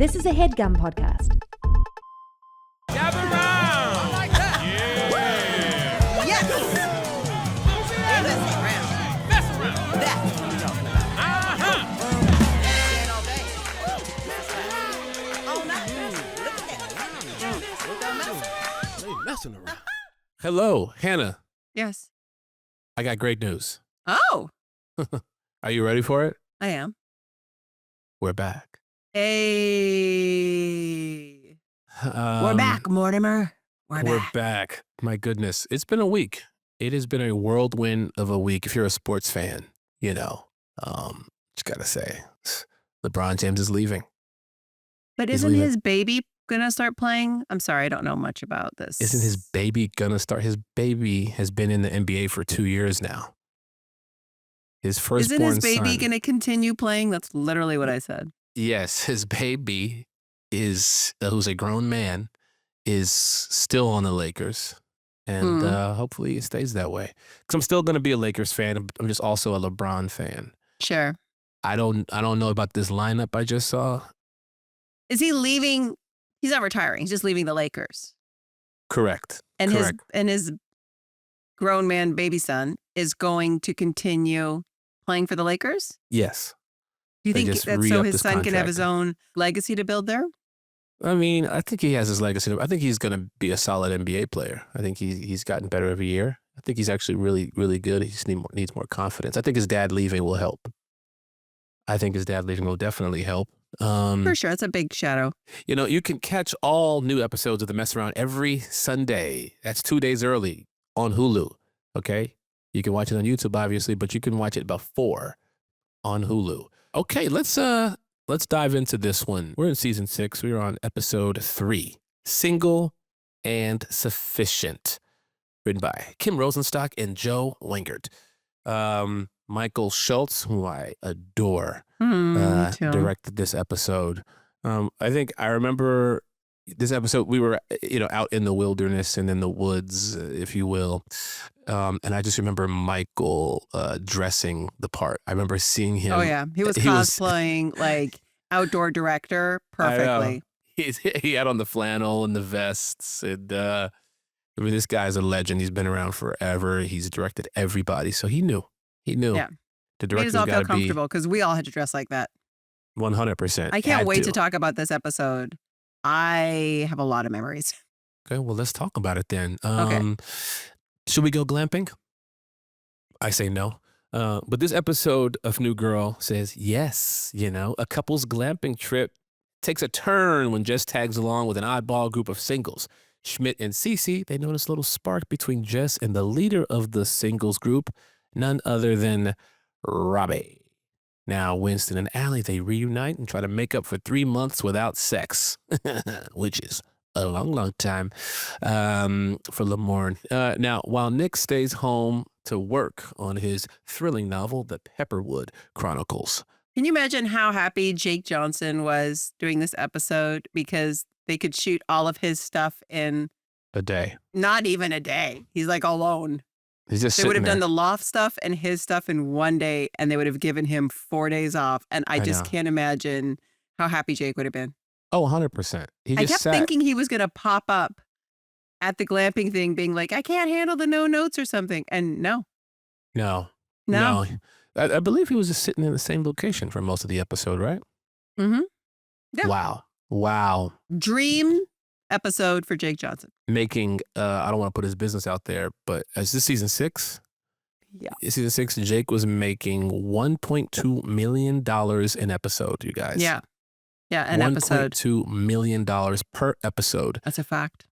This is a HeadGum podcast. Gather round! I like that. Yeah! Yes! Mess around! That's what I'm talking about. Uh-huh! Dancing all day. All night. Look at that. They messing around. Hello, Hannah. Yes. I got great news. Oh, Are you ready for it? I am. We're back. Hey. We're back, Mortimer. We're back. My goodness. It's been a week. It has been a whirlwind of a week. If you're a sports fan, you know, just gotta say, LeBron James is leaving. But He's isn't leaving. his baby going to start playing? I'm sorry, I don't know much about this. Isn't his baby gonna start? His baby has been in the NBA for 2 years now. His firstborn Isn't his baby son. going to continue playing? That's literally what I said. Yes, his baby is, who's a grown man, is still on the Lakers. And hopefully it stays that way. Because I'm still going to be a Lakers fan. I'm just also a LeBron fan. Sure. I don't know about this lineup I just saw. Is he leaving? He's not retiring. He's just leaving the Lakers. Correct. And Correct. his grown man baby son is going to continue playing for the Lakers? Yes. Do you They think just that's re-upped so his his son can have contract. his own legacy to build there? I mean, I think he has his legacy. I think he's going to be a solid NBA player. I think he's gotten better every year. I think he's actually really, really good. He just needs more confidence. I think his dad leaving will help. I think his dad leaving will definitely help. For sure. It's a big shadow. You know, you can catch all new episodes of The Mess Around every Sunday. That's 2 days early on Hulu, okay? You can watch it on YouTube, obviously, but you can watch it before on Hulu. Okay, let's dive into this one. We're in season 6. We're on episode 3, Single and Sufficient, written by Kim Rosenstock and Joe Wingert. Michael Schultz, who I adore, Too. directed this episode. I think I remember this episode. We were, out in the wilderness and in the woods, if you will. And I just remember Michael dressing the part. I remember seeing him. Oh, yeah. He was cosplaying like outdoor director perfectly. He had on the flannel and the vests. And I mean, this guy's a legend. He's been around forever. He's directed everybody. So he knew. Yeah. The Made us director's all got feel to be comfortable because we all had to dress like that. 100%. I can't Had wait to talk about this episode. I have a lot of memories. Okay, well, let's talk about it then. Okay. Should we go glamping? I say no. But this episode of New Girl says yes. A couple's glamping trip takes a turn when Jess tags along with an oddball group of singles. Schmidt and Cece, they notice a little spark between Jess and the leader of the singles group, none other than Robbie. Now, Winston and Allie, they reunite and try to make up for 3 months without sex, which is a long, long time for Lamorne. Now, while Nick stays home to work on his thrilling novel, The Pepperwood Chronicles. Can you imagine how happy Jake Johnson was doing this episode because they could shoot all of his stuff in A day. not even a day? He's like alone. He's just They would have sitting done there. the loft stuff and his stuff in one day, and they would have given him 4 days off. And I just know. can't imagine how happy Jake would have been. Oh, 100%. He I just kept sat. thinking he was going to pop up at the glamping thing being like, I can't handle the no notes or something. And no. No. No. I believe he was just sitting in the same location for most of the episode, right? Mm-hmm. Yeah. Wow. Dream episode for Jake Johnson. Making, I don't want to put his business out there, but is this season 6? Yeah. Season 6, Jake was making $1.2 million an episode, you guys. Yeah. Yeah. An episode. $1.2 million per episode. That's a fact.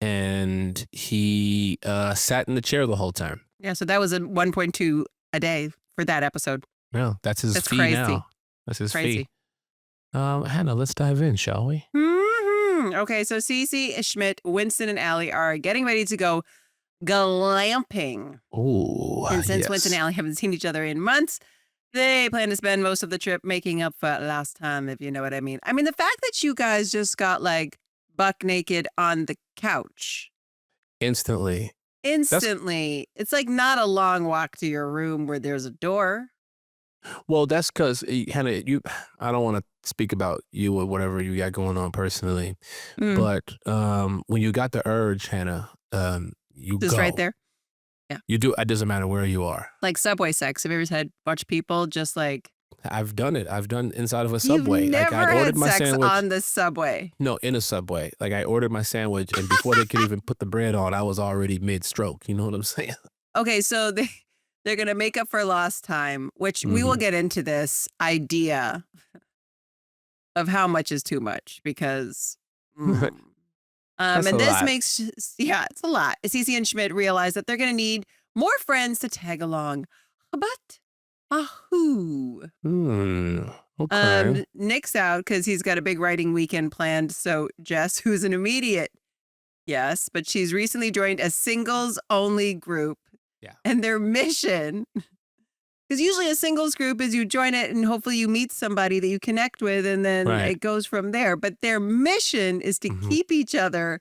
And he sat in the chair the whole time. Yeah. So that was a 1.2 a day for that episode. Yeah, that's his That's fee crazy. now. That's his Crazy. fee. Hannah, let's dive in, shall we? Mm-hmm. Okay. So Cece, Schmidt, Winston, and Allie are getting ready to go glamping. Oh, And since yes. Winston and Allie haven't seen each other in months, they plan to spend most of the trip making up for last time, if you know what I mean. I mean, the fact that you guys just got like buck naked on the couch Instantly. instantly, it's like not a long walk to your room where there's a door. Well, that's because Hannah, I don't want to speak about you or whatever you got going on personally, Mm, but when you got the urge, Hannah, you just right go. there. Yeah. You do. It doesn't matter where you are. Like subway sex. Have you ever had a bunch of people just like, I've done it. I've done inside of a you've subway. Like I'd never ordered had my sex sandwich. on the subway? No, in a subway. Like I ordered my sandwich, and before they could even put the bread on, I was already mid-stroke. You know what I'm saying? Okay, so they're gonna make up for lost time, which we will Mhm. get into this idea of how much is too much because mm. That's a And this lot. makes yeah, it's a lot. Cece and Schmidt realize that they're gonna need more friends to tag along. But who? Okay. Nick's out because he's got a big writing weekend planned. So Jess, who's an immediate yes, but she's recently joined a singles only group. Yeah. And their mission, because usually a singles group is you join it and hopefully you meet somebody that you connect with and then Right. it goes from there. But their mission is to Mhm. keep each other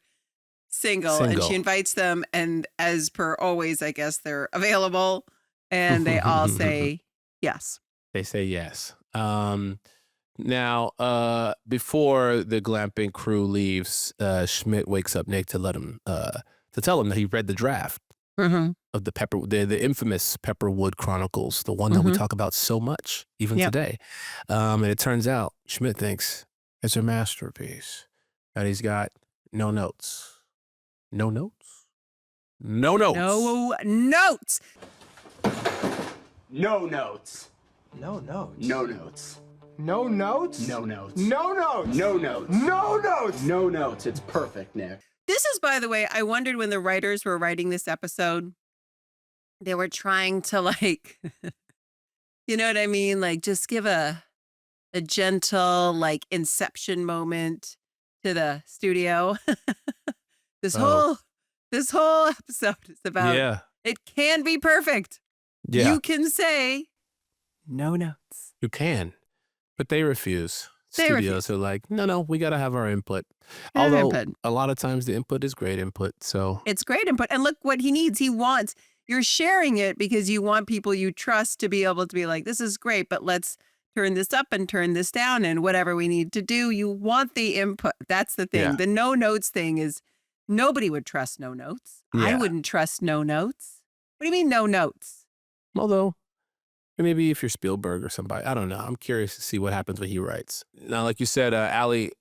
single. And she Single. invites them. And as per always, I guess they're available. And they all say yes. They say yes. Now, before the glamping crew leaves, Schmidt wakes up Nick to let him to tell him that he read the draft Mm-hmm. of the infamous Pepperwood Chronicles, the one that we Mhm. talk about so much even Yep. today. And it turns out Schmidt thinks it's a masterpiece, that he's got no notes, no notes, no notes. No notes. No notes. No notes. No notes. No notes? No notes. No notes. No notes. No notes. No notes. It's perfect, Nick. This is, by the way, I wondered when the writers were writing this episode, they were trying to like, you know what I mean? Like just give a gentle like inception moment to the studio. this Oh. whole episode is about Yeah. it can be perfect. Yeah. You can say no notes. You can, but they refuse. They Studios are like, no, we got to have our input. Have Although input. a lot of times the input is great input. So It's great input. And look what he needs. He wants, you're sharing it because you want people you trust to be able to be like, this is great, but let's turn this up and turn this down and whatever we need to do. You want the input. That's the thing. Yeah. The no notes thing is nobody would trust no notes. I Yeah. wouldn't trust no notes. What do you mean no notes? although maybe if you're Spielberg or somebody, I don't know. I'm curious to see what happens when he writes. Now, like you said, Allie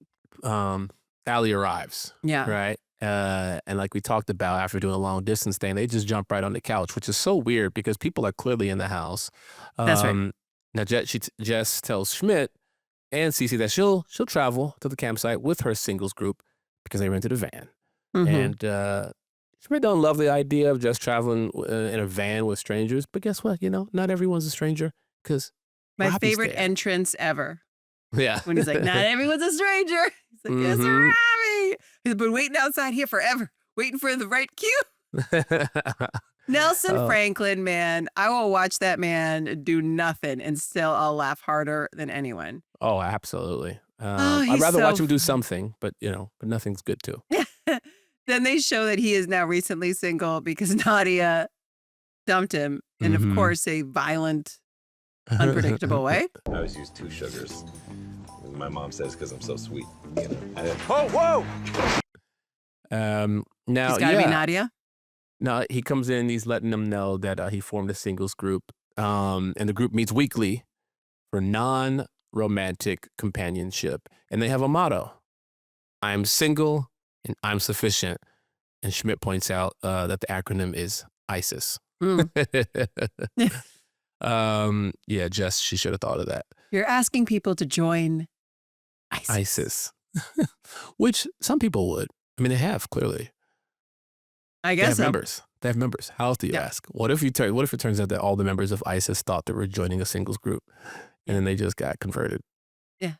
arrives, Yeah. right? And like we talked about after doing a long distance thing, they just jump right on the couch, which is so weird because people are clearly in the house. That's right. Now, Jess tells Schmidt and Cece that she'll travel to the campsite with her singles group because they rented a van. Mhm. And Schmidt don't love the idea of just traveling in a van with strangers. But guess what? Not everyone's a stranger because My Robbie's favorite there. entrance ever. Yeah. When he's like, not everyone's a stranger. He's like, yes, Mhm. Robbie. He's been waiting outside here forever, waiting for the right cue. Nelson Oh. Franklin, man, I will watch that man do nothing and still I'll laugh harder than anyone. Oh, absolutely. Oh, I'd he's rather so watch him do funny. something, but nothing's good too. Then they show that he is now recently single because Nadia dumped him in, of Mhm. course, a violent, unpredictable way. I always use 2 sugars. My mom says because I'm so sweet. You know. Whoa! Now, He's got to yeah. be Nadia. Now he comes in. He's letting them know that he formed a singles group, and the group meets weekly for non-romantic companionship, and they have a motto: "I'm single and I'm sufficient." And Schmidt points out that the acronym is ISIS. Mm. Yeah, Jess, she should have thought of that. You're asking people to join ISIS. ISIS, which some people would. I mean, they have clearly. I They guess have so. members. They have members. How else do you Yeah. ask? What if it turns out that all the members of ISIS thought they were joining a singles group, and then they just got converted? Yeah.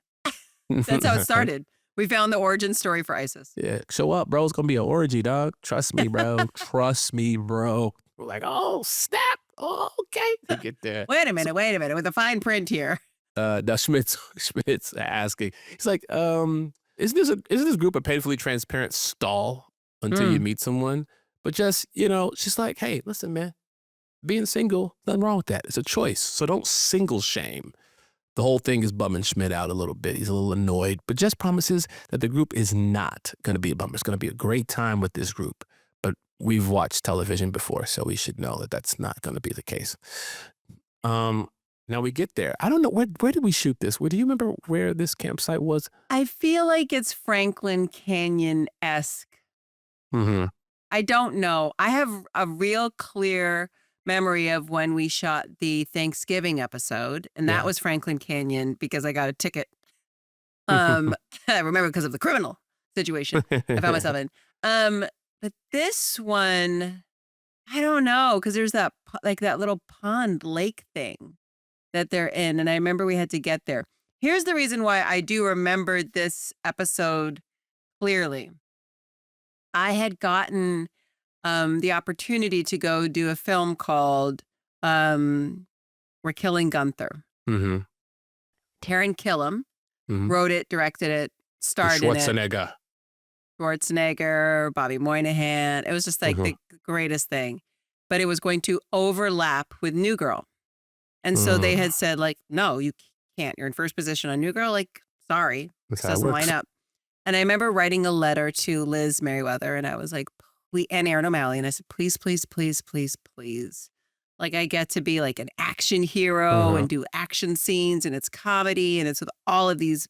That's how it started. We found the origin story for ISIS. Yeah, show up, bro. It's gonna be an orgy, dog. Trust me, bro. Trust me, bro. We're like, oh snap. Oh, okay. To get there. Wait a minute, with the fine print here. Now Schmidt's asking. He's like, isn't this group a painfully transparent stall until you meet someone? But just, she's like, hey, listen, man, being single, nothing wrong with that. It's a choice. So don't single shame. The whole thing is bumming Schmidt out a little bit. He's a little annoyed, but Jess promises that the group is not going to be a bummer. It's going to be a great time with this group. But we've watched television before, so we should know that that's not going to be the case. Now we get there. I don't know, where did we shoot this? Do you remember where this campsite was? I feel like it's Franklin Canyon-esque. Mm-hmm. I don't know. I have a real clear memory of when we shot the Thanksgiving episode, and that was Franklin Canyon because I got a ticket. I remember because of the criminal situation I found myself in. But this one, I don't know, because there's that little pond lake thing that they're in, and I remember we had to get there. Here's the reason why I do remember this episode clearly. I had gotten the opportunity to go do a film called We're Killing Gunther. Mm-hmm. Taron Killam Mm-hmm. wrote it, directed it, starred in it. Schwarzenegger, Bobby Moynihan. It was just like the greatest thing. But it was going to overlap with New Girl. And so they had said, like, no, you can't. You're in first position on New Girl. Like, sorry, this doesn't line up. And I remember writing a letter to Liz Merriweather, and I was like, and Aaron O'Malley, and I said, please, please, please, please, please. Like, I get to be like an action hero and do action scenes, and it's comedy, and it's with all of these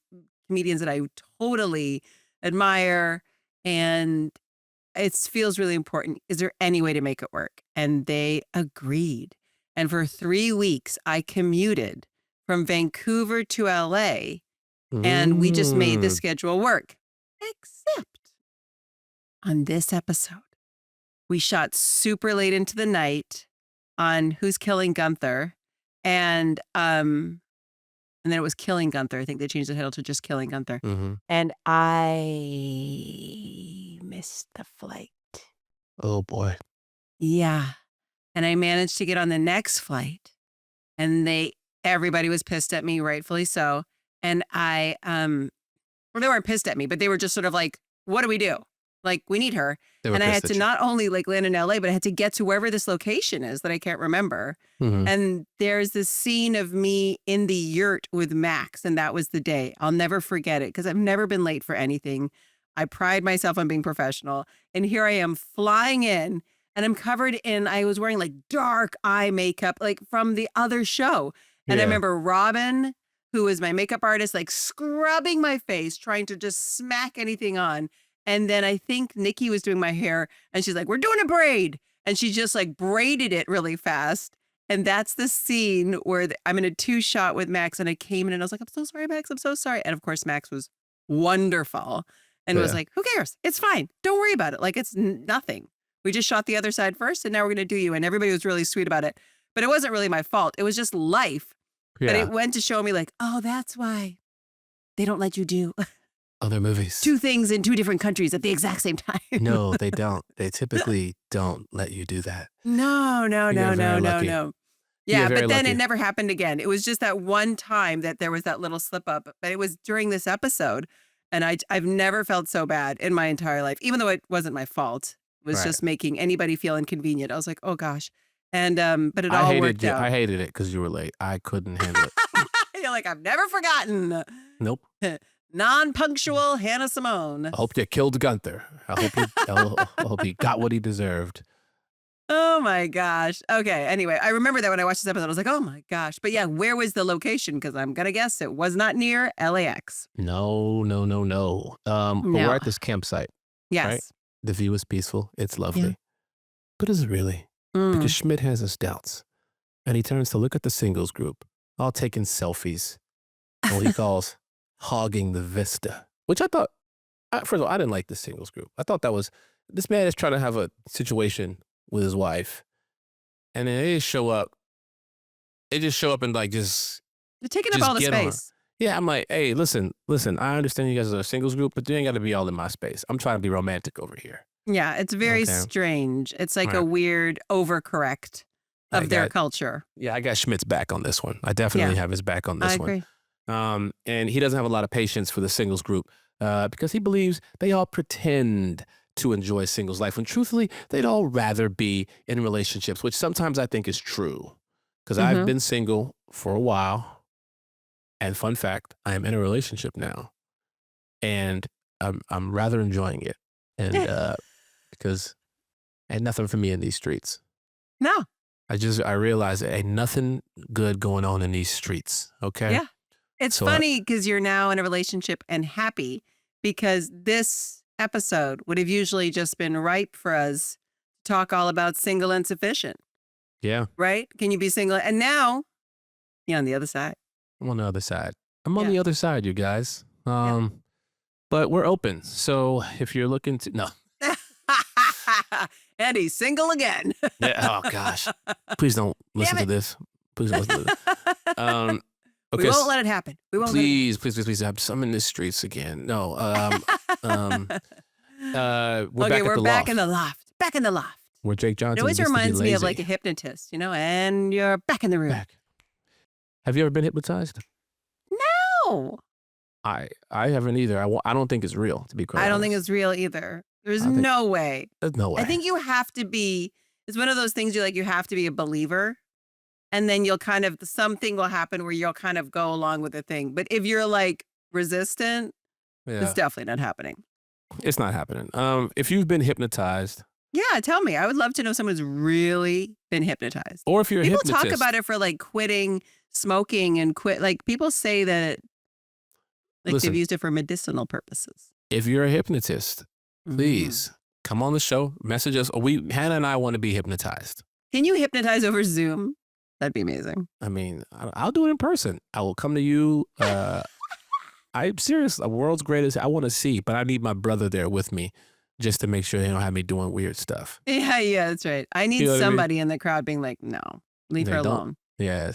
comedians that I totally admire, and it feels really important. Is there any way to make it work? And they agreed. And for 3 weeks, I commuted from Vancouver to LA, and we just made the schedule work. Except on this episode, we shot super late into the night on Who's Killing Gunther, and then it was Killing Gunther. I think they changed the title to just Killing Gunther. And I missed the flight. Oh boy. Yeah. And I managed to get on the next flight, and everybody was pissed at me, rightfully so. And they weren't pissed at me, but they were just sort of like, what do we do? Like, we need her. And I had to not only like land in LA, but I had to get to wherever this location is that I can't remember. And there's this scene of me in the yurt with Max, and that was the day. I'll never forget it because I've never been late for anything. I pride myself on being professional. And here I am flying in, and I'm covered in, I was wearing like dark eye makeup, like from the other show. And I remember Robin, who was my makeup artist, like scrubbing my face, trying to just smack anything on. And then I think Nikki was doing my hair, and she's like, we're doing a braid. And she just like braided it really fast. And that's the scene where I'm in a 2-shot with Max, and I came in and I was like, I'm so sorry, Max. I'm so sorry. And of course, Max was wonderful and was like, who cares? It's fine. Don't worry about it. Like, it's nothing. We just shot the other side first, and now we're going to do you. And everybody was really sweet about it. But it wasn't really my fault. It was just life. But it went to show me like, oh, that's why they don't let you do other movies. 2 things in 2 different countries at the exact same time. No, they don't. They typically don't let you do that. No. Yeah, but then lucky. it never happened again. It was just that one time that there was that little slip up. But it was during this episode. And I've never felt so bad in my entire life, even though it wasn't my fault. It was just making anybody feel inconvenient. I was like, oh, gosh. And but it all worked out. I hated it because you were late. I couldn't handle it. You're like, I've never forgotten. Nope. Non-punctual Hannah Simone. I hope you killed Gunther. I hope he got what he deserved. Oh my gosh. Okay. Anyway, I remember that when I watched this episode, I was like, oh my gosh. But yeah, where was the location? Because I'm going to guess it was not near LAX. No. But we're at this campsite. Yes. Right? The view is peaceful. It's lovely. Yeah. But is it really? Because Schmidt has his doubts. And he turns to look at the singles group, all taking selfies. And what he calls hogging the vista. Which I thought, first of all, I didn't like the singles group. I thought this man is trying to have a situation with his wife. And then they just show up. They just show up and like just... They're taking up all the space. Yeah, I'm like, hey, listen, I understand you guys are a singles group, but you ain't got to be all in my space. I'm trying to be romantic over here. Yeah, it's very strange. It's like a weird overcorrect of their culture. Yeah, I got Schmidt's back on this one. I definitely have his back on this one. I agree. And he doesn't have a lot of patience for the singles group because he believes they all pretend to enjoy singles life when truthfully they'd all rather be in relationships, which sometimes I think is true because I've been single for a while. And fun fact, I am in a relationship now and I'm rather enjoying it. And because ain't nothing for me in these streets. No. I realize there ain't nothing good going on in these streets. Okay. Yeah. It's So funny because you're now in a relationship and happy because this episode would have usually just been ripe for us to talk all about single and sufficient, Yeah. right? Can you be single? And now you're on the other side. I'm on the other side. I'm on Yeah. the other side, you guys. But we're open. So if you're looking to, no. And he's single again. Yeah, oh gosh. Please don't listen to it. this. Please don't listen to this. We won't let it happen. We won't Please. I'm in the streets again. No. We're back at the back loft. in the loft. Back in the loft. Where Jake It Johnson always used to be reminds me of lazy. like a hypnotist, and you're back in the room. Back. Have you ever been hypnotized? No, I haven't either. I don't think it's real, to be quite I don't think honest. it's real either. There's I think- no way. There's no way. I think you have to be, it's one of those things you have to be a believer. And then you'll kind of, something will happen where you'll kind of go along with the thing. But if you're like resistant, yeah. it's definitely not happening. It's not happening. If you've been hypnotized, Yeah, tell me. I would love to know someone who's really been hypnotized. or if you're a People hypnotist. talk about it for like quitting smoking and quit. Like people say that Listen. they've used it for medicinal purposes. If you're a hypnotist, Mhm. please come on the show, message us. Hannah and I want to be hypnotized. Can you hypnotize over Zoom? That'd be amazing. I mean, I'll do it in person. I will come to you. I'm serious. The world's greatest. I want to see, but I need my brother there with me just to make sure they don't have me doing weird stuff. Yeah, that's right. I need You know what I mean? somebody in the crowd being like, no, leave They her don't. alone. Yeah.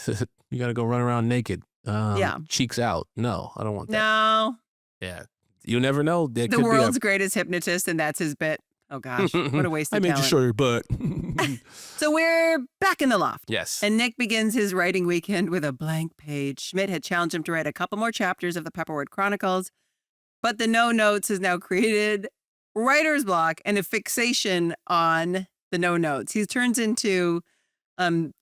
You got to go run around naked. Yeah. Cheeks out. No, I don't want that. No, Yeah. You never know. There the could world's greatest hypnotist, and that's his bit. Oh gosh, what a waste I of made talent. you show your butt. So we're back in the loft. Yes. And Nick begins his writing weekend with a blank page. Schmidt had challenged him to write a couple more chapters of the Pepperwood Chronicles, but the no notes has now created writer's block and a fixation on the no notes. He turns into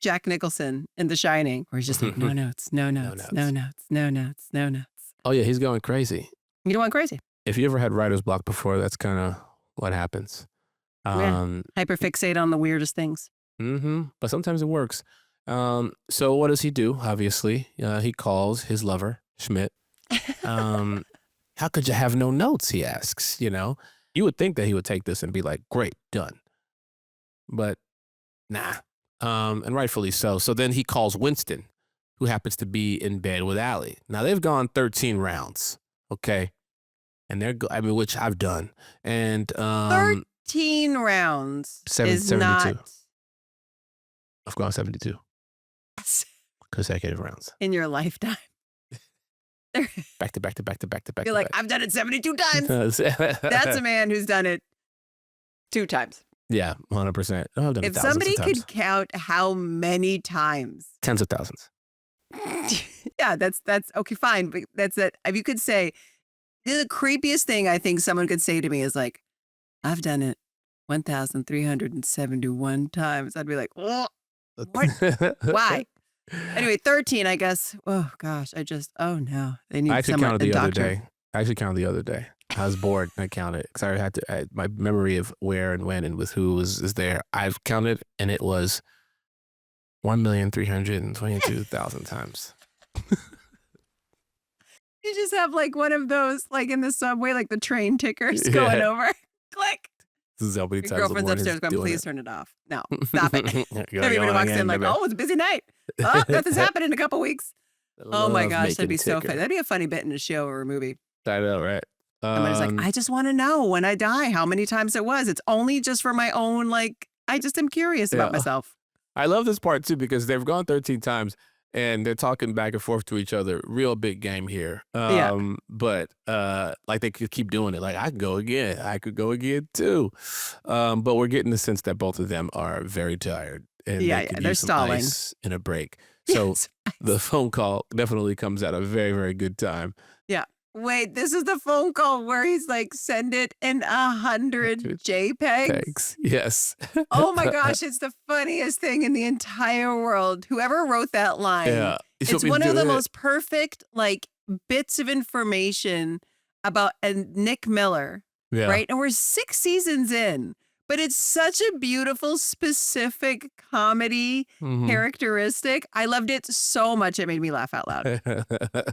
Jack Nicholson in The Shining, where he's just like, no notes, no notes, no notes, no notes, no notes. Oh, yeah. He's going crazy. You don't want crazy. If you ever had writer's block before, that's kind of what happens. Hyperfixate on the weirdest things. But sometimes it works. So what does he do? Obviously, he calls his lover, Schmidt. How could you have no notes? He asks, you would think that he would take this and be like, great, done. But nah. And rightfully so. So then he calls Winston, who happens to be in bed with Allie. Now they've gone 13 rounds. Okay. And which I've done. And 13 rounds is 72. not I've gone 72 consecutive rounds. in your lifetime. Back to back to back to back to back. You're to like, back. I've done it 72 times. That's a man who's done it 2 times. Yeah, 100%. Oh, I've done it If thousands somebody of times. could count how many times. Tens of thousands. Yeah, that's okay, fine. But that's it. If you could say, the creepiest thing I think someone could say to me is like, I've done it 1,371 times. I'd be like, oh, what? Why? Anyway, 13, I guess. Oh gosh, oh no. They need I actually someone, counted a the other doctor. day. I was bored and I counted because I had to. My memory of where and when and with who is there. I've counted and it was 1,322,000 times. You just have like one of those, like in the subway, like the train tickers going Yeah. over. Click. This is how many Your times girlfriend's Lamorne is upstairs going, doing please it. turn it off. No, stop it. You're like, Everybody "Oh, walks again, in like, baby." oh, it's a busy night. Oh, nothing's happened in a couple weeks. Oh my Love gosh, that'd making be so ticker. funny. That'd be a funny bit in a show or a movie. I know, right? Somebody's like, I just want to know when I die how many times it was. It's only just for my own, like, I just am curious about Yeah. myself. I love this part too because they've gone 13 times and they're talking back and forth to each other. Real big game here. Yeah. But like they could keep doing it. Like I could go again. I could go again too. But we're getting the sense that both of them are very tired and Yeah, they could they're use some stalling. ice and a break. So Yes. the phone call definitely comes at a very, very good time. Yeah. Wait, this is the phone call where he's like, send it in 100 JPEGs. Thanks. Yes. Oh my gosh, it's the funniest thing in the entire world. Whoever wrote that line, Yeah. You should it's be one of the doing it. most perfect like bits of information about Nick Miller, Yeah. right? And we're 6 seasons in, but it's such a beautiful, specific comedy Mhm. characteristic. I loved it so much. It made me laugh out loud. I think they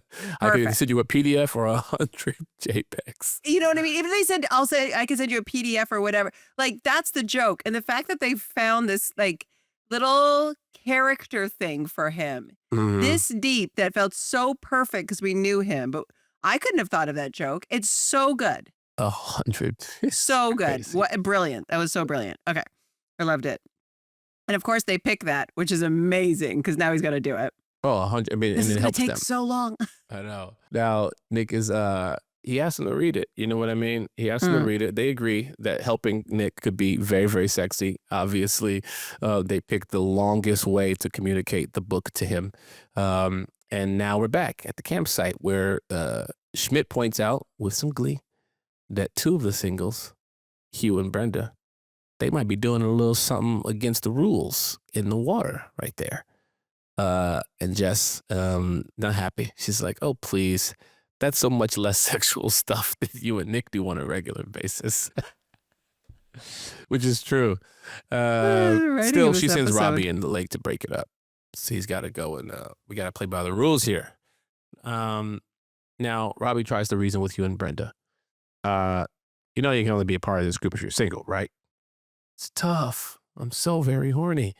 Perfect. send you a PDF or 100 JPEGs. You know what I mean? Even they said, I'll say, I can send you a PDF or whatever. Like, that's the joke. And the fact that they found this, like, little character thing for him, Mhm. this deep, that felt so perfect because we knew him. But I couldn't have thought of that joke. It's so good. 100. So good. Crazy. What brilliant. That was so brilliant. Okay. I loved it. And of course, they pick that, which is amazing because now he's got to do it. Oh, 100. I mean, This and is it going helps to take them. so long. I know. Now, Nick is, he asked him to read it. You know what I mean? He asked him to read it. They agree that helping Nick could be very, very sexy. Obviously, they picked the longest way to communicate the book to him. And now we're back at the campsite where Schmidt points out with some glee that 2 of the singles, Hugh and Brenda, they might be doing a little something against the rules in the water right there. And Jess, not happy. She's like, oh, please. That's so much less sexual stuff that you and Nick do on a regular basis. Which is true. Writing Still, of she this sends episode. Robbie in the lake to break it up. So he's got to go and we got to play by the rules here. Now, Robbie tries to reason with you and Brenda. You know you can only be a part of this group if you're single, right? It's tough. I'm so very horny.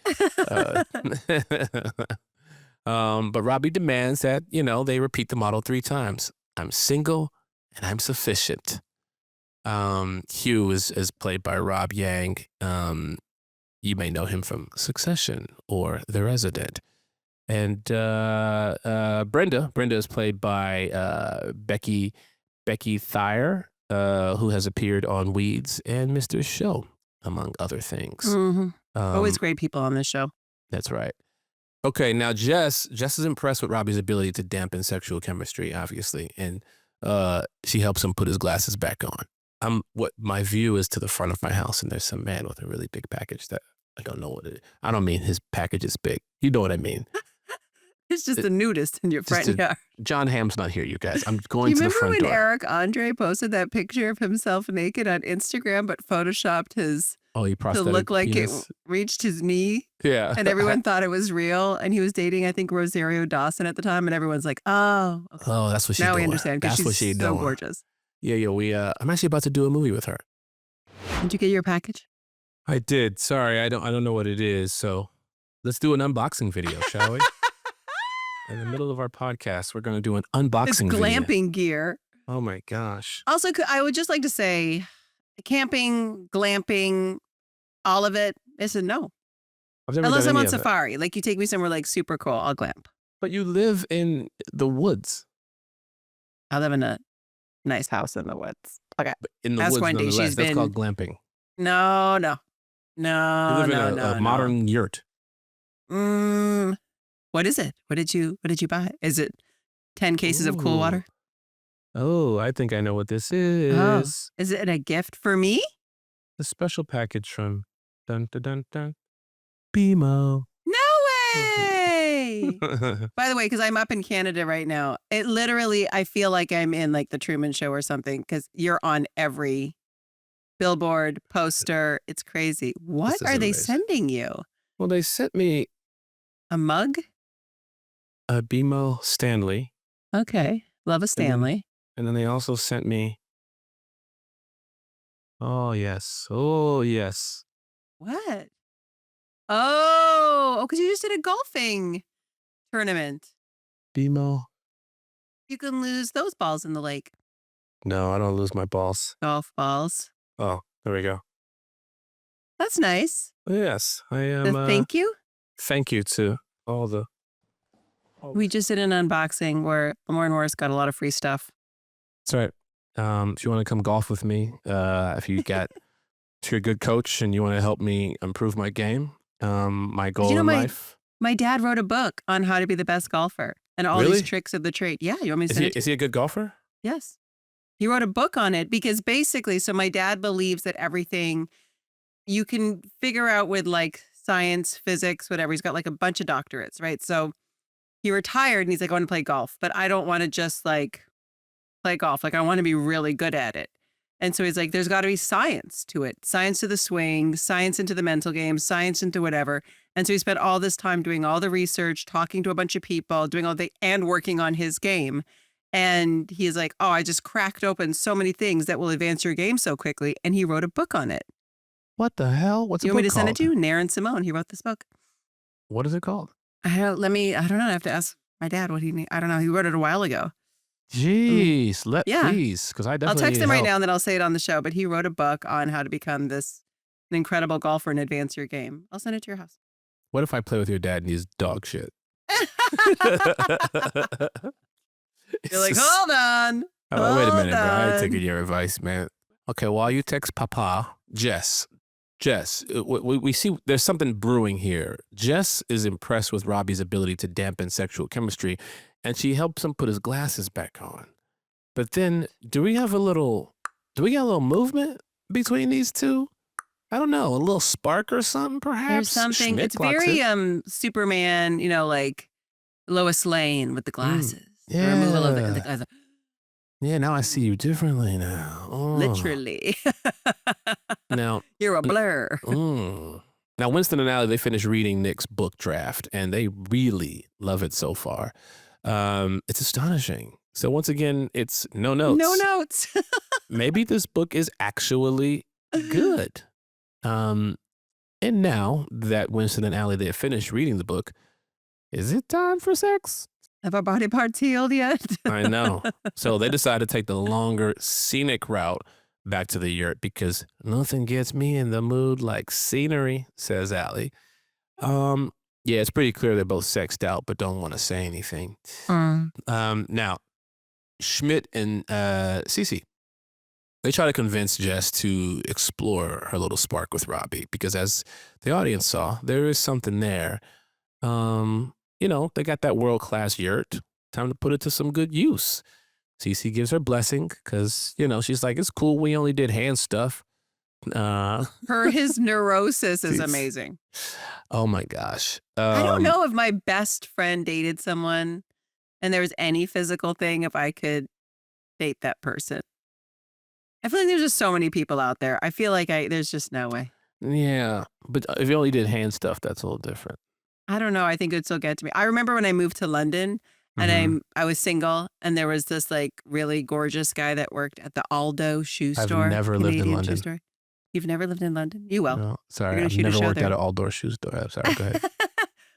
But Robbie demands that, you know, they repeat the model 3 times. I'm single and I'm sufficient. Hugh is played by Rob Yang. You may know him from Succession or The Resident. And Brenda is played by Becky Thayer, who has appeared on Weeds and Mr. Show, among other things. Always great people on this show. That's right. Okay, now Jess is impressed with Robbie's ability to dampen sexual chemistry, obviously, and she helps him put his glasses back on. What my view is to the front of my house, and there's some man with a really big package that I don't know what it is. I don't mean his package is big. You know what I mean. It's just the nudist in your front yard. John Hamm's not here, you guys. I'm Do going you to the remember front when door. Eric Andre posted that picture of himself naked on Instagram, but photoshopped his He to prosthetic look like penis. it reached his knee, Yeah. and everyone thought it was real. And he was dating, I think, Rosario Dawson at the time, and everyone's like, "Oh, okay. Oh, that's what she's Now doing. we understand because That's what she's she's so doing. gorgeous." Yeah. I'm actually about to do a movie with her. Did you get your package? I did. Sorry, I don't know what it is. So let's do an unboxing video, shall we? In the middle of our podcast, we're going to do an It's unboxing video. glamping gear. Oh my gosh. Also, I would just like to say, camping, glamping, all of it. I said no. I've never Unless done I'm any on of it. safari. Like you take me somewhere like super cool, I'll glamp. But you live in the woods. I live in a nice house in the woods. Okay. In the Ask woods, Wendy. nonetheless. She's That's been- called glamping. No. You live in a modern yurt. What is it? What did you buy? Is it 10 cases of cool Ooh. water? Oh, I think I know what this is. Oh. Is it a gift for me? A special package from dun dun dun dun BMO. No way. By the way, because I'm up in Canada right now, it literally, I feel like I'm in like the Truman Show or something because you're on every billboard, poster. It's crazy. What is are they amazing. sending you? Well, they sent me A mug? a BMO Stanley, Okay. Love a Stanley. and then they also sent me. Oh yes, What? Oh, because you just did a golfing tournament. BMO. You can lose those balls in the lake. No, I don't lose my balls. Golf balls. Oh, there we go. That's nice. Yes, I The am. thank you. Thank you to all the. We just did an unboxing where Lamorne Morris got a lot of free stuff. That's right. If you want to come golf with me, if you're a good coach and you want to help me improve my game, my goal in life. My dad wrote a book on how to be the best golfer and all Really? these tricks of the trade. Yeah, you want me to send it? Is he a good golfer? Yes. He wrote a book on it because basically, so my dad believes that everything you can figure out with like science, physics, whatever. He's got like a bunch of doctorates, right? So he retired and he's like, I want to play golf, but I don't want to just like play golf. Like I want to be really good at it. And so he's like, there's got to be science to it, science to the swing, science into the mental game, science into whatever. And so he spent all this time doing all the research, talking to a bunch of people, doing all the, and working on his game. And he's like, oh, I just cracked open so many things that will advance your game so quickly. And he wrote a book on it. What the hell? What's You it want me book to send it called? to you? Nair and Simone. He wrote this book. What is it called? I don't know. I don't know. I have to ask my dad what I don't know. He wrote it a while ago. Jeez, Yeah. please, because I I'll definitely text need him right help. now and then I'll say it on the show. But he wrote a book on how to become an incredible golfer and advance your game. I'll send it to your house. What if I play with your dad and he's dog shit? You're like, hold on. Oh, wait a minute, bro. I hold ain't on. taking your advice, man. Okay, while you text Papa, Jess, we see there's something brewing here. Jess is impressed with Robbie's ability to dampen sexual chemistry, and she helps him put his glasses back on. But then, do we get a little movement between these two? I don't know, a little spark or something, perhaps? There's something. Schmidt It's clocks very it. Superman, like Lois Lane with the glasses. The yeah. removal of the glasses. Yeah, now I see you differently now. Oh. Literally. Now, You're a blur. Now, Winston and Allie, they finished reading Nick's book draft, and they really love it so far. It's astonishing. So once again, it's no notes. No notes. Maybe this book is actually good. And now that Winston and Allie, they have finished reading the book, is it time for sex? Have our body parts healed yet? I know. So they decided to take the longer scenic route back to the yurt because nothing gets me in the mood like scenery, says Allie. Yeah, it's pretty clear they're both sexed out, but don't want to say anything. Now, Schmidt and Cece, they try to convince Jess to explore her little spark with Robbie because as the audience saw, there is something there. They got that world-class yurt. Time to put it to some good use. Cece gives her blessing because, she's like, it's cool. We only did hand stuff. His neurosis is Jeez. amazing. Oh my gosh. I don't know if my best friend dated someone and there was any physical thing if I could date that person. I feel like there's just so many people out there. I feel like there's just no way. Yeah, but if you only did hand stuff, that's a little different. I don't know. I think it would still get to me. I remember when I moved to London and I was single and there was this like really gorgeous guy that worked at the Aldo shoe I've store. never lived in Canadian London. shoe store. You've never lived in London? You will. No, sorry, gonna I've shoot a never show worked there. at an all-door shoe store. I'm sorry, go ahead.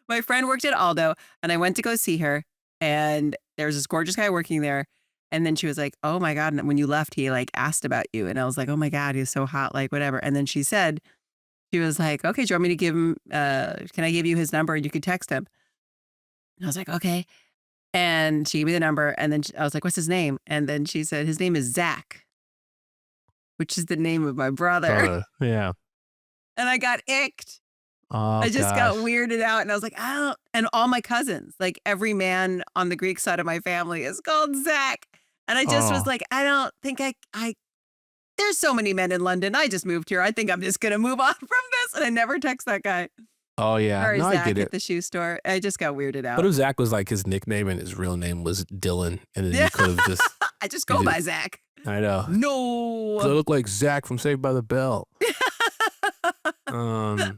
My friend worked at Aldo and I went to go see her and there was this gorgeous guy working there. And then she was like, oh my God. And when you left, he like asked about you. And I was like, oh my God, he's so hot, like whatever. And then she was like, okay, do you want me to give him, can I give you his number and you can text him? And I was like, okay. And she gave me the number. And then I was like, what's his name? And then she said, his name is Zach, which is the name of my brother. Yeah. And I got icked. Oh, I just gosh. got weirded out. And I was like, I don't. And all my cousins, like every man on the Greek side of my family is called Zach. And I just was like, I don't think there's so many men in London. I just moved here. I think I'm just going to move on from this. And I never text that guy. Oh, yeah. Or No, Zach I get at it. the shoe store. I just got weirded out. What if Zach was like his nickname and his real name was Dylan? And then Yeah. you could have just, I just go by Zach. I know. No. I look like Zach from Saved by the Bell. But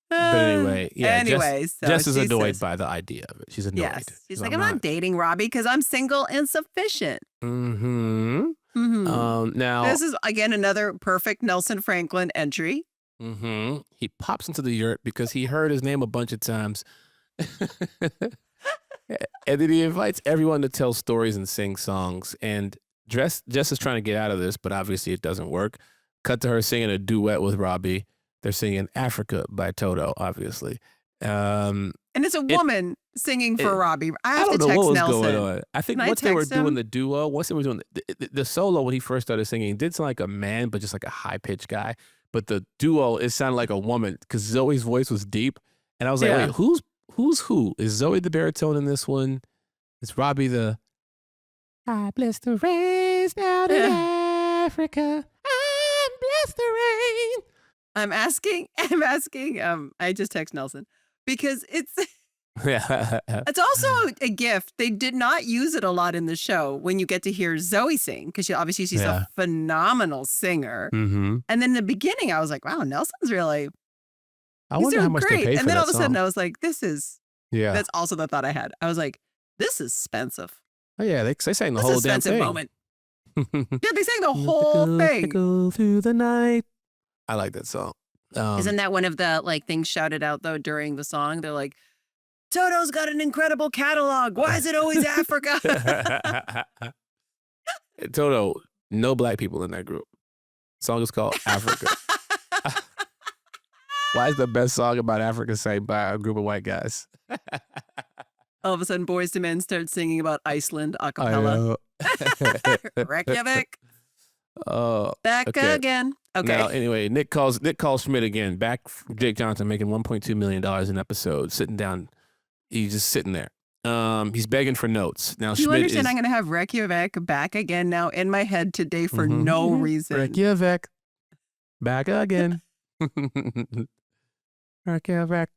anyway, yeah. Anyways, so Jess is she annoyed says- by the idea of it. She's annoyed. Yes. She's like, I'm not dating Robbie because I'm single and sufficient. Mm-hmm. Mhm. Now, This is, again, another perfect Nelson Franklin entry. he pops into the yurt because he heard his name a bunch of times. And then he invites everyone to tell stories and sing songs. And Jess is trying to get out of this, but obviously it doesn't work. Cut to her singing a duet with Robbie. They're singing Africa by Toto, obviously. And it's a woman singing for Robbie. I I have don't to know text what was Nelson. going on. I think Can I once they were text doing him? the duo, once they were doing the solo when he first started singing, it did sound like a man, but just like a high-pitched guy. But the duo, it sounded like a woman because Zoe's voice was deep. And I was like, Yeah. wait, who's who? Is Zoe the baritone in this one? Is Robbie the... I bless the rains down in Africa. I bless the rain. I'm asking, I just text Nelson because it's also a gift. They did not use it a lot in the show when you get to hear Zoe sing because she's a phenomenal singer. Mm-hmm. And then in the beginning, I was like, wow, Nelson's really, I he's wonder doing how much great. they paid And for then that all of a sudden song. I was like, that's also the thought I had. I was like, this is expensive. Oh yeah, they sang the This whole is damn expensive thing. moment. Yeah, they sang the whole thing. Go through the night. I like that song. Isn't that one of the like things shouted out though during the song? They're like, Toto's got an incredible catalog. Why is it always Africa? Toto, no black people in that group. Song is called Africa. Why is the best song about Africa sang by a group of white guys? All of a sudden, Boys to Men start singing about Iceland a I cappella. know. Reykjavik. Oh, Back okay. again. Okay. Now, anyway, Nick calls Schmidt again. Back from Jake Johnson making $1.2 million an episode, sitting down. He's just sitting there. He's begging for notes. Now, Do you Schmidt understand? is I'm going to have Reykjavik back again now in my head today for no reason. Reykjavik. Back again. Reykjavik.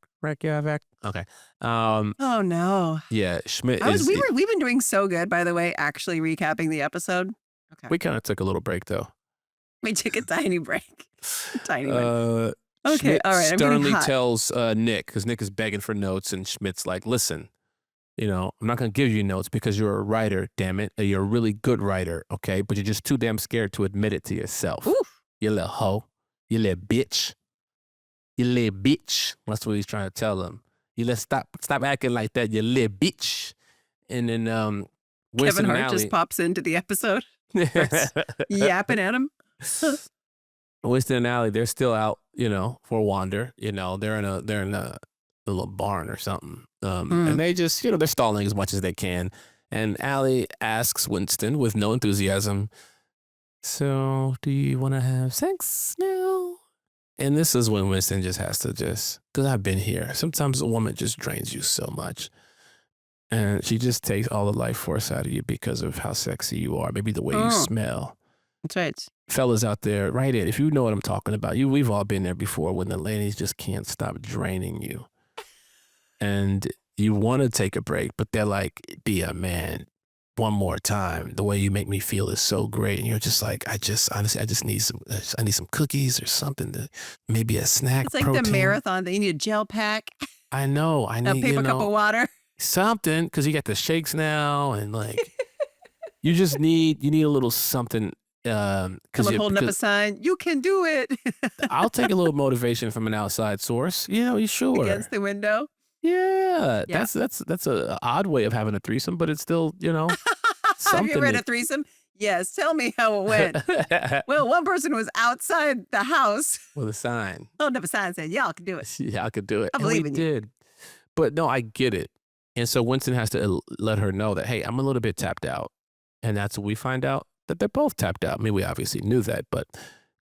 Okay. Oh no. Yeah, Schmidt We've been doing so good, by the way, actually recapping the episode. Okay. We kind of took a little break though. We took a tiny break. Tiny one. Okay, Okay, all right, I'm getting sternly hot. tells Nick, because Nick is begging for notes, and Schmidt's like, listen, I'm not going to give you notes because you're a writer, damn it. You're a really good writer, okay? But you're just too damn scared to admit it to yourself. Oof. You little hoe. You little bitch. You little bitch. That's what he's trying to tell him. You let's stop acting like that, you little bitch. And then Winston Kevin and Hart just Allie- pops into the episode, yapping at him. Winston and Allie, they're still out, for a wander. They're in a little barn or something. And they just, they're stalling as much as they can. And Allie asks Winston with no enthusiasm, so do you want to have sex now? And this is when Winston just has to because I've been here. Sometimes a woman just drains you so much. And she just takes all the life force out of you because of how sexy you are. Maybe the way you smell. That's right. Fellas out there, write it. If you know what I'm talking about, we've all been there before when the ladies just can't stop draining you. And you want to take a break, but they're like, be a man one more time. The way you make me feel is so great. And you're just like, honestly, I need some cookies or something, maybe a snack. It's like protein. the marathon. They need a gel pack, I know. I a need, paper cup of water. something, because you got the shakes now. And like, you need a little something. Someone holding up a sign. You can do it. I'll take a little motivation from an outside source. You sure? Against the window. Yeah, Yeah. that's a odd way of having a threesome, but it's still, Have something. you ever had a threesome? Yes. Tell me how it went. Well, one person was outside the house, With a sign. holding up a sign saying, y'all can do it. Yeah, I could do it. I And we believe in you. did. But no, I get it. And so Winston has to let her know that, hey, I'm a little bit tapped out. And that's when we find out that they're both tapped out. I mean, we obviously knew that, but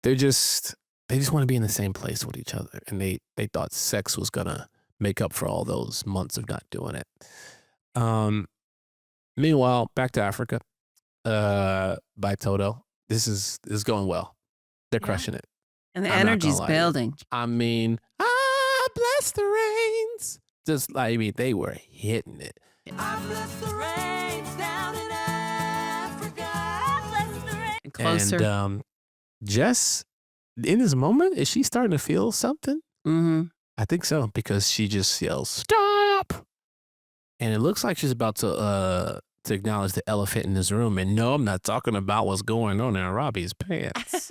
they just want to be in the same place with each other. And they thought sex was going to make up for all those months of not doing it. Meanwhile, back to Africa by Toto. This is going well. They're Yeah. crushing it. And the I'm not gonna energy's lie to you. building. I mean, I bless the rains. Just like, they were hitting it. And closer. And Jess, in this moment, is she starting to feel something? Mm-hmm. I think so, because she just yells, stop! And it looks like she's about to acknowledge the elephant in this room. And no, I'm not talking about what's going on in Robbie's pants.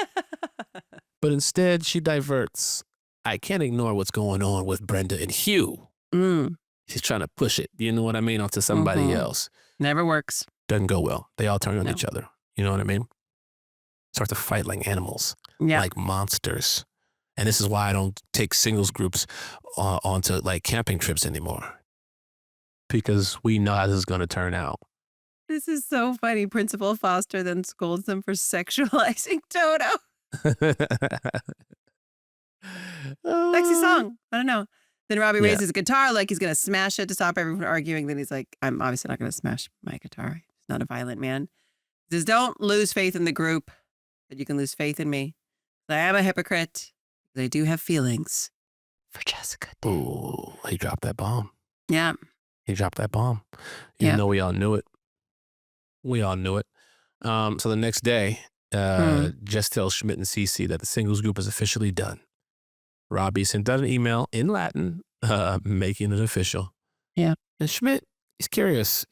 But instead, she diverts. I can't ignore what's going on with Brenda and Hugh. Mm. She's trying to push it, you know what I mean, onto somebody Mhm. else. Never works. Doesn't go well. They all turn on No. each other. You know what I mean? Start to fight like animals, Yeah. like monsters. And this is why I don't take singles groups onto like camping trips anymore. Because we know how this is going to turn out. This is so funny. Principal Foster then scolds them for sexualizing Toto. Sexy song. I don't know. Then Robbie Yeah. raises a guitar like he's going to smash it to stop everyone from arguing. Then he's like, I'm obviously not going to smash my guitar. He's not a violent man. Says, don't lose faith in the group, but you can lose faith in me. I am a hypocrite. I do have feelings for Jessica. Ooh, he dropped that bomb. Yeah. He dropped that bomb. Even though we all knew it. We all knew it. So the next day, Jess tells Schmidt and Cece that the singles group is officially done. Robbie sent out an email in Latin, making it official. Yeah. And Schmidt is curious,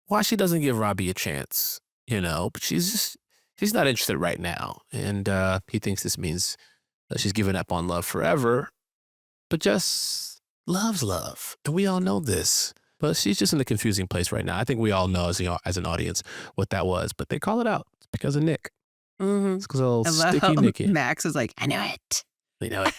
why she doesn't give Robbie a chance, but she's not interested right now. And he thinks this means that she's given up on love forever. But Jess loves love. And we all know this. But she's just in a confusing place right now. I think we all know as an audience what that was. But they call it out. It's because of Nick. Mm-hmm. It's because of old sticky Nicky. Max was like, I know it. We know it.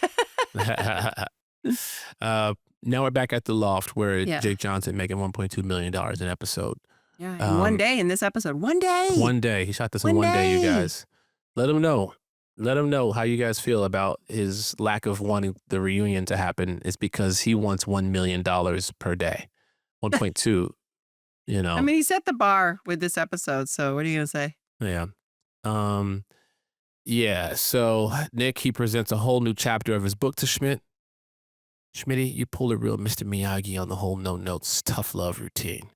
Now we're back at the loft where Jake Johnson making $1.2 million an episode. Yeah, in one day in this episode. One day. One day. He shot this in one day, you guys. Let him know. Let him know how you guys feel about his lack of wanting the reunion to happen. It's because he wants $1 million per day. 1.2, I mean, he set the bar with this episode, so what are you going to say? Yeah. So Nick, he presents a whole new chapter of his book to Schmidt. Schmitty, you pulled a real Mr. Miyagi on the whole no notes, tough love routine.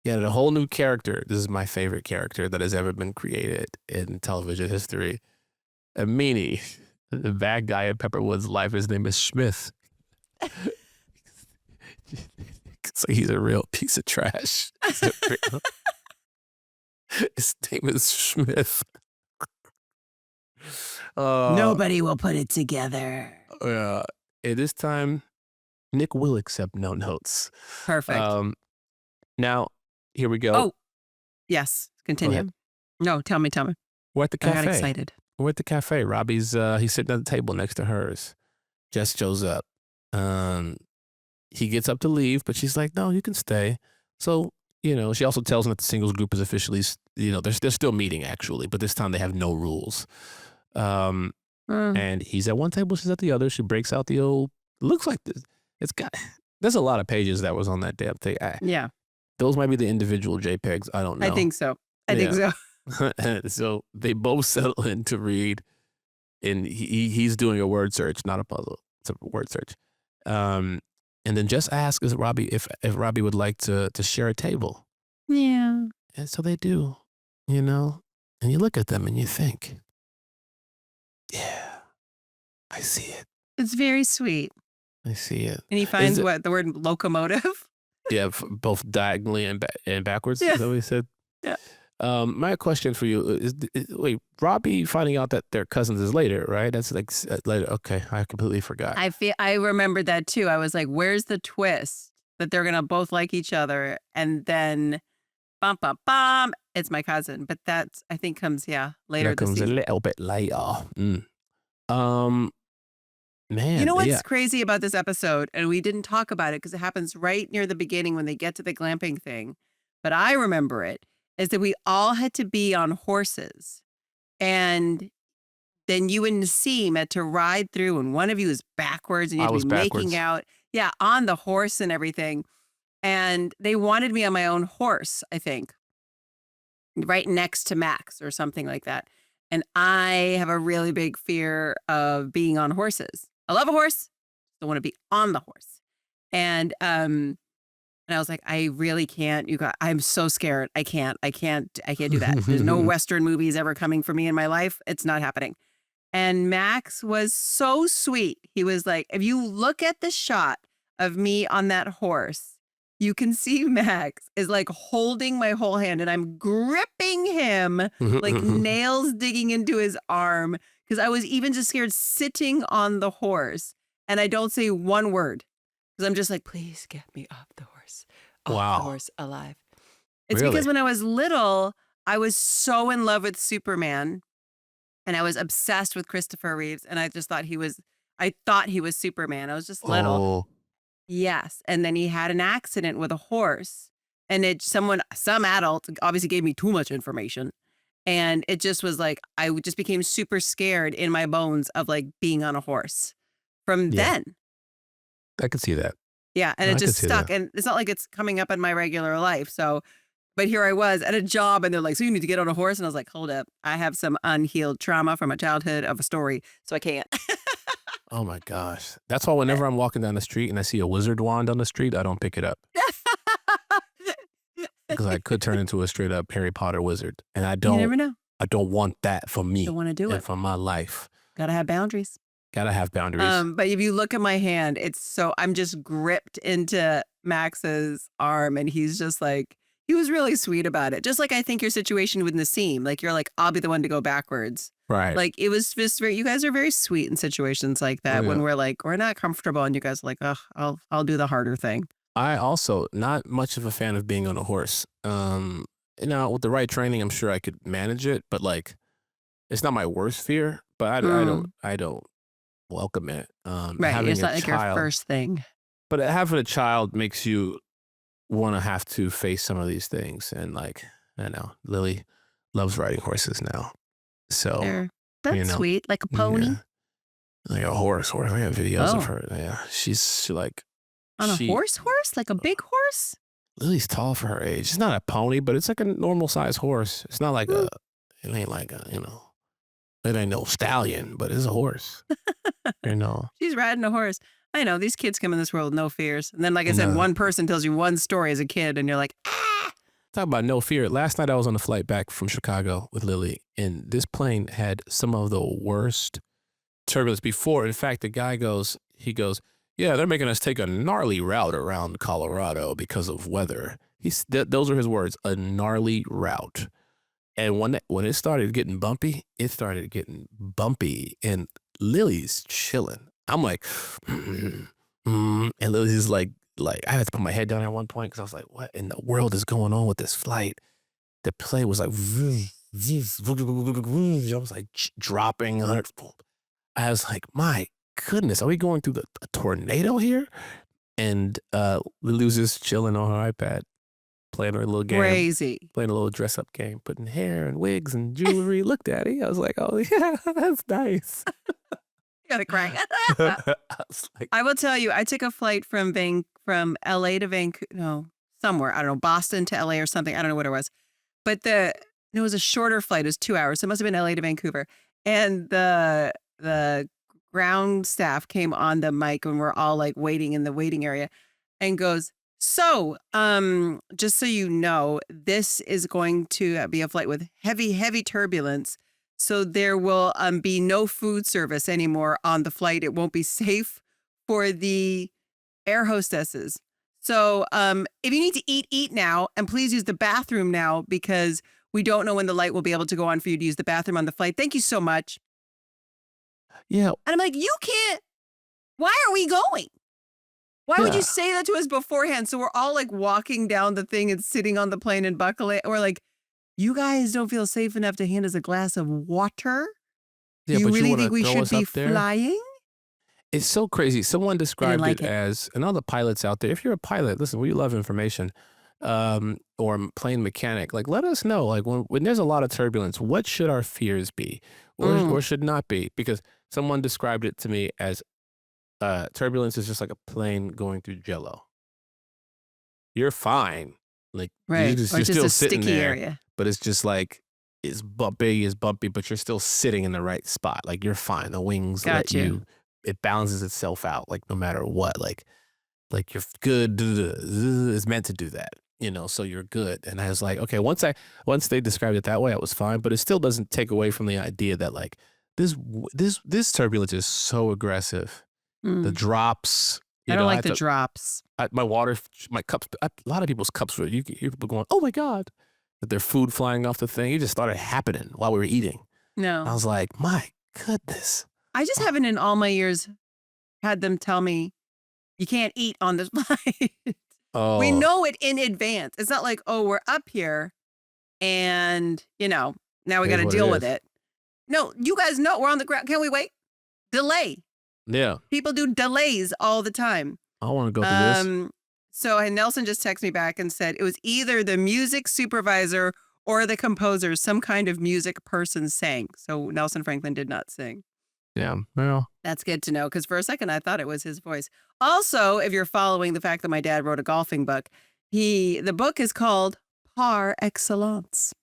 He added a whole new character. This is my favorite character that has ever been created in television history. A meanie, the bad guy in Pepperwood's life. His name is Smith. So he's a real piece of trash. His name is Smith. Nobody will put it together. At this time, Nick will accept no notes. Perfect. Now, here we go. Oh, yes. Continue. No, tell me. We're at the cafe. I got excited. We're at the cafe. Robbie's, he's sitting at the table next to hers. Jess shows up. He gets up to leave, but she's like, no, you can stay. So, she also tells him that the singles group is officially, they're still meeting actually, but this time they have no rules. And he's at one table, she's at the other. She breaks out the old, looks like this. There's a lot of pages that was on that damn thing. Yeah. Those might be the individual JPEGs. I don't know. I think so. I think so. So they both settle in to read, and he's doing a word search, not a puzzle. It's a word search. And then just ask Robbie if Robbie would like to share a table. Yeah. And so they do, and you look at them and you think, yeah, I see it. It's very sweet. I see it. And he finds the word locomotive? Yeah, both diagonally and backwards. Yeah. Is that what he said? Yeah. My question for you is, wait, Robbie finding out that they're cousins is later, right? That's like later. Okay, I completely forgot. I remembered that too. I was like, where's the twist that they're gonna both like each other, and then, bum bum bum, it's my cousin. But that's I think comes later. That comes a little bit later. Man, you know what's crazy about this episode, and we didn't talk about it because it happens right near the beginning when they get to the glamping thing, but I remember it. Is that we all had to be on horses, and then you and Nassim had to ride through, and one of you was backwards, and you had to be making out, on the horse and everything. And they wanted me on my own horse, I think, right next to Max or something like that. And I have a really big fear of being on horses. I love a horse, don't want to be on the horse. And I was like, I really can't. I'm so scared. I can't do that. There's no Western movies ever coming for me in my life. It's not happening. And Max was so sweet. He was like, if you look at the shot of me on that horse, you can see Max is like holding my whole hand, and I'm gripping him like nails digging into his arm, because I was even just scared sitting on the horse, and I don't say one word because I'm just like, please get me off the horse. Off the horse alive. It's because when I was little, I was so in love with Superman, and I was obsessed with Christopher Reeves, and I just thought I thought he was Superman. I was just little. Oh. Yes. And then he had an accident with a horse, and some adult obviously gave me too much information. And it just was like, I just became super scared in my bones of like being on a horse from then. I could see that. Yeah. And it just stuck. And it's not like it's coming up in my regular life. So But here I was at a job and they're like, so you need to get on a horse. And I was like, hold up. I have some unhealed trauma from a childhood of a story. So I can't. Oh my gosh. That's why whenever I'm walking down the street and I see a wizard wand on the street, I don't pick it up. Because I could turn into a straight up Harry Potter wizard. And I You never don't know. want that for me Don't want to do and it. for my life. Gotta have boundaries. Gotta have boundaries. But if you look at my hand, I'm just gripped into Max's arm and he's just like, he was really sweet about it. Just like I think your situation with Nassim, like you're like, I'll be the one to go backwards. Right. Like it was just you guys are very sweet in situations like that when we're like, we're not comfortable and you guys are like, oh, I'll do the harder thing. I also not much of a fan of being on a horse. With the right training, I'm sure I could manage it, but like, it's not my worst fear. But I don't welcome it. Right, it's not like your first thing. But having a child makes you want to have to face some of these things, and like I know Lily loves riding horses now, so That's sweet, like a pony. Yeah, like a horse. I have videos of her. Yeah, she like. On a horse, like a big horse? Lily's tall for her age. It's not a pony, but it's like a normal size horse. It's not like it ain't like it ain't no stallion, but it's a horse. She's riding a horse. I know, these kids come in this world with no fears. And then, like I said, one person tells you one story as a kid and you're like, ah! Talk about no fear. Last night I was on a flight back from Chicago with Lily, and this plane had some of the worst turbulence before. In fact, the guy goes, yeah, they're making us take a gnarly route around Colorado because of weather. Those are his words, a gnarly route. And when it started getting bumpy, and Lily's chilling. I'm like, and Lily's like I had to put my head down at one point because I was like, what in the world is going on with this flight? The plane was like, I was like dropping. I was like, my goodness, are we going through a tornado here? And Lily's just chilling on her iPad, playing her little game. Crazy. Playing a little dress-up game, putting hair and wigs and jewelry. Look, Daddy. I was like, oh, yeah, that's nice. You gotta cry. Like, I will tell you, I took a flight from LA to Vancouver, somewhere. I don't know, Boston to LA or something. I don't know what it was. But it was a shorter flight. It was 2 hours. So it must have been LA to Vancouver. And the ground staff came on the mic when we're all like waiting in the waiting area and goes, so just so you know, this is going to be a flight with heavy turbulence. So there will be no food service anymore on the flight. It won't be safe for the air hostesses. So if you need to eat now, and please use the bathroom now because we don't know when the light will be able to go on for you to use the bathroom on the flight. Thank you so much. yeah. And I'm like, you can't. Why are we going? Why would you say that to us beforehand? So we're all like walking down the thing and sitting on the plane and buckling. We're like, you guys don't feel safe enough to hand us a glass of water? Yeah, you but really you think we throw should us be up there? flying? It's so crazy. Someone described like it as, and all the pilots out there, if you're a pilot, listen, we love information, or plane mechanic, like let us know, like when there's a lot of turbulence, what should our fears be or should not be? Because someone described it to me as turbulence is just like a plane going through jello. You're fine. Like Right. you're Or still just a sitting sticky there, area. but it's just like, it's bumpy, but you're still sitting in the right spot. Like you're fine. The wings let Got you. it balances itself out. Like no matter what, like you're good. It's meant to do that, so you're good. And I was like, okay, once they described it that way, I was fine, but it still doesn't take away from the idea that like this turbulence is so aggressive. The drops. I don't like the drops. My cups, a lot of people's cups were, you hear people going, oh my God, that their food flying off the thing. It just started happening while we were eating. No. I was like, my goodness. I just haven't in all my years had them tell me you can't eat on this flight. Oh, We know it in advance. It's not like, oh, we're up here and, now we It is got to what it deal with is. it. No, you guys know we're on the ground. Can we wait? Delay. yeah. People do delays all the time. I want to go through this. So Nelson just texted me back and said it was either the music supervisor or the composer, some kind of music person sang. So Nelson Franklin did not sing. Yeah. Well, That's good to know because for a second I thought it was his voice. Also, if you're following the fact that my dad wrote a golfing book, the book is called par excellence.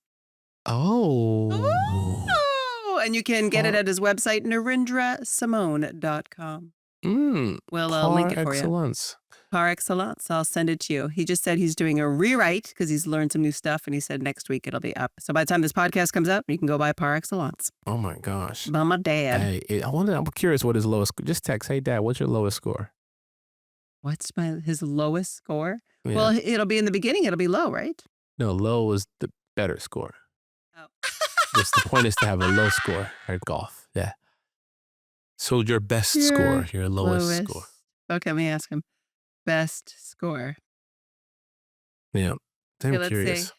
Oh. Oh, and you can get it at his website, narendrasimone.com. We'll link it for you. Excellence. Par excellence. I'll send it to you. He just said he's doing a rewrite because he's learned some new stuff, and he said next week it'll be up. So by the time this podcast comes up, you can go buy par excellence. Oh my gosh. By my dad. Hey, I'm curious what his lowest. Just text, hey dad, what's your lowest score? What's his lowest score? Yeah. Well, it'll be in the beginning. It'll be low, right? No, low is the better score. Oh. Just the point is to have a low score at golf. Yeah. So your best score, your lowest score. Okay, let me ask him. Best score. Yeah. I'm Okay, let's curious. see.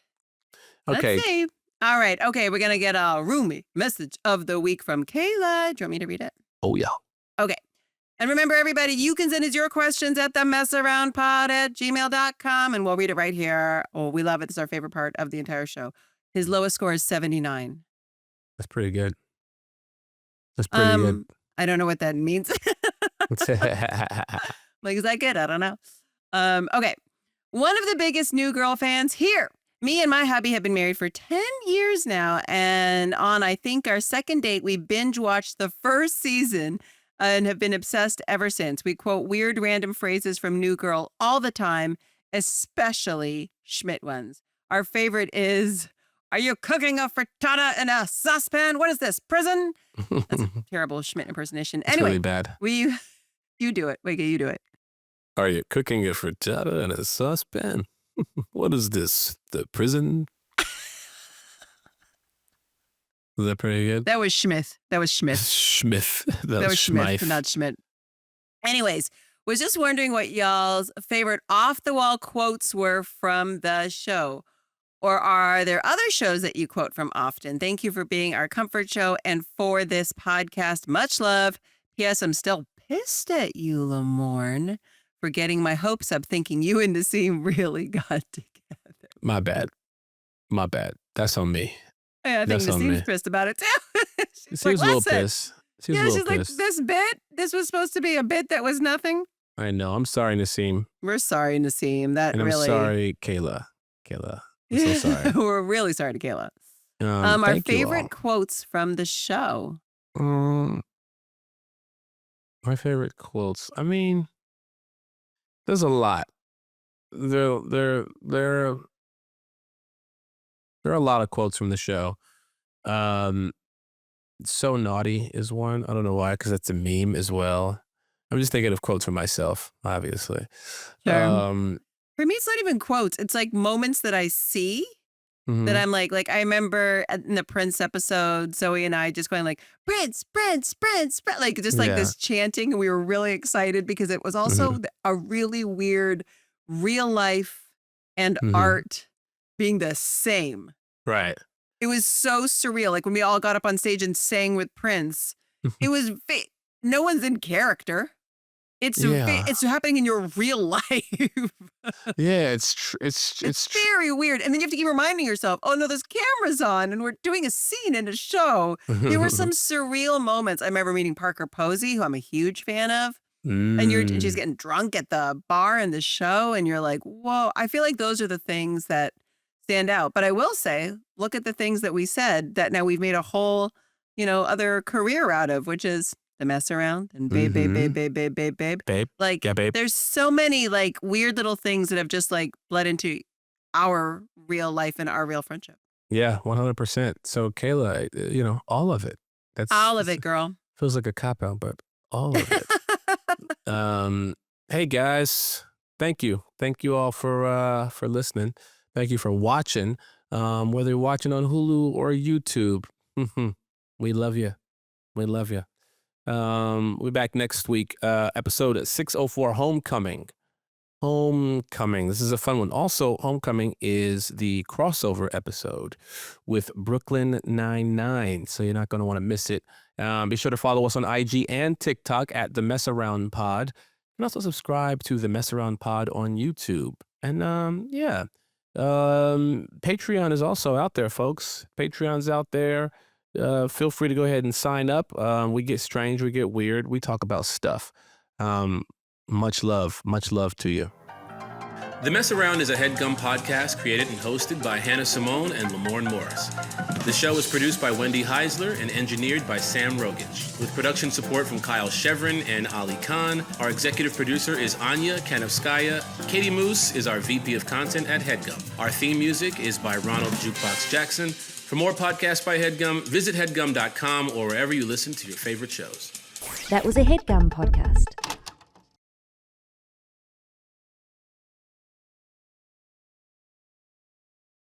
Okay. Let's see. All right. Okay, we're going to get a roomy message of the week from Kayla. Do you want me to read it? Oh, yeah. Okay. And remember, everybody, you can send us your questions at themessaroundpod@gmail.com, and we'll read it right here. Oh, we love it. It's our favorite part of the entire show. His lowest score is 79. That's pretty good. That's pretty good. I don't know what that means. Like, is that good? I don't know. Okay. One of the biggest New Girl fans here. Me and my hubby have been married for 10 years now. And on, I think, our second date, we binge watched the first season and have been obsessed ever since. We quote weird random phrases from New Girl all the time, especially Schmidt ones. Our favorite is, "Are you cooking a frittata in a saucepan? What is this, prison?" That's a terrible Schmidt impersonation. It's Anyway, really bad. you do it. Wait, you do it. Are you cooking a frittata in a saucepan? What is this? The prison? Is that pretty good? That was Schmidt. That was Schmidt. Schmidt. That was Schmidt, Schmeif. not Schmidt. Anyways, was just wondering what y'all's favorite off-the-wall quotes were from the show. Or are there other shows that you quote from often? Thank you for being our comfort show and for this podcast. Much love. P.S. I'm still pissed at you, Lamorne, for getting my hopes up thinking you and Nassim really got together. My bad. My bad. That's on me. Yeah, I think That's on me. Nassim's pissed about it too. She's She was a like, little "Listen." pissed. She was a Yeah, little she's like, pissed. this was supposed to be a bit that was nothing. I know. I'm sorry, Nassim. We're sorry, Nassim. That And really. I'm sorry, Kayla. I'm so sorry. We're really sorry to Kayla. Our Thank you favorite quotes from the show. all. My favorite quotes. I mean, there's a lot. There are a lot of quotes from the show. So naughty is one. I don't know why, because that's a meme as well. I'm just thinking of quotes for myself, obviously. Sure. For me, it's not even quotes. It's like moments that I see that I'm like I remember in the Prince episode, Zoe and I just going like, Prince, Prince, Prince, Prince, like just like this chanting. And we were really excited because it was also a really weird real life and art being the same. Right. It was so surreal. Like when we all got up on stage and sang with Prince, it was no one's in character. It's happening in your real life. Yeah, it's very weird. And then you have to keep reminding yourself, oh no, there's cameras on and we're doing a scene in a show. There were some surreal moments. I remember meeting Parker Posey, who I'm a huge fan of. And she's getting drunk at the bar in the show. And you're like, whoa, I feel like those are the things that stand out. But I will say, look at the things that we said that now we've made a whole, other career out of, which is the mess around and babe. Babe. Like, Yeah, babe. there's so many like weird little things that have just like bled into our real life and our real friendship. Yeah, 100%. So Kayla, all of it. That's All of it, girl. Feels like a cop out, but all of it. Hey guys, thank you all for listening. Thank you for watching. Whether you're watching on Hulu or YouTube, we love you. We love you. We're back next week. Episode 604, Homecoming. This is a fun one. Also, Homecoming is the crossover episode with Brooklyn Nine-Nine, so you're not going to want to miss it. Be sure to follow us on IG and TikTok at The Mess Around Pod. And also subscribe to The Mess Around Pod on YouTube. And Patreon is also out there, folks. Patreon's out there. Feel free to go ahead and sign up. We get strange, we get weird, we talk about stuff. Much love to you. The Mess Around is a HeadGum podcast created and hosted by Hannah Simone and Lamorne Morris. The show is produced by Wendy Heisler and engineered by Sam Rogich, with production support from Kyle Chevron and Ali Khan. Our executive producer is Anya Kanovskaya. Katie Moose is our VP of Content at HeadGum. Our theme music is by Ronald Jukebox Jackson. For more podcasts by HeadGum, visit headgum.com or wherever you listen to your favorite shows. That was a HeadGum podcast.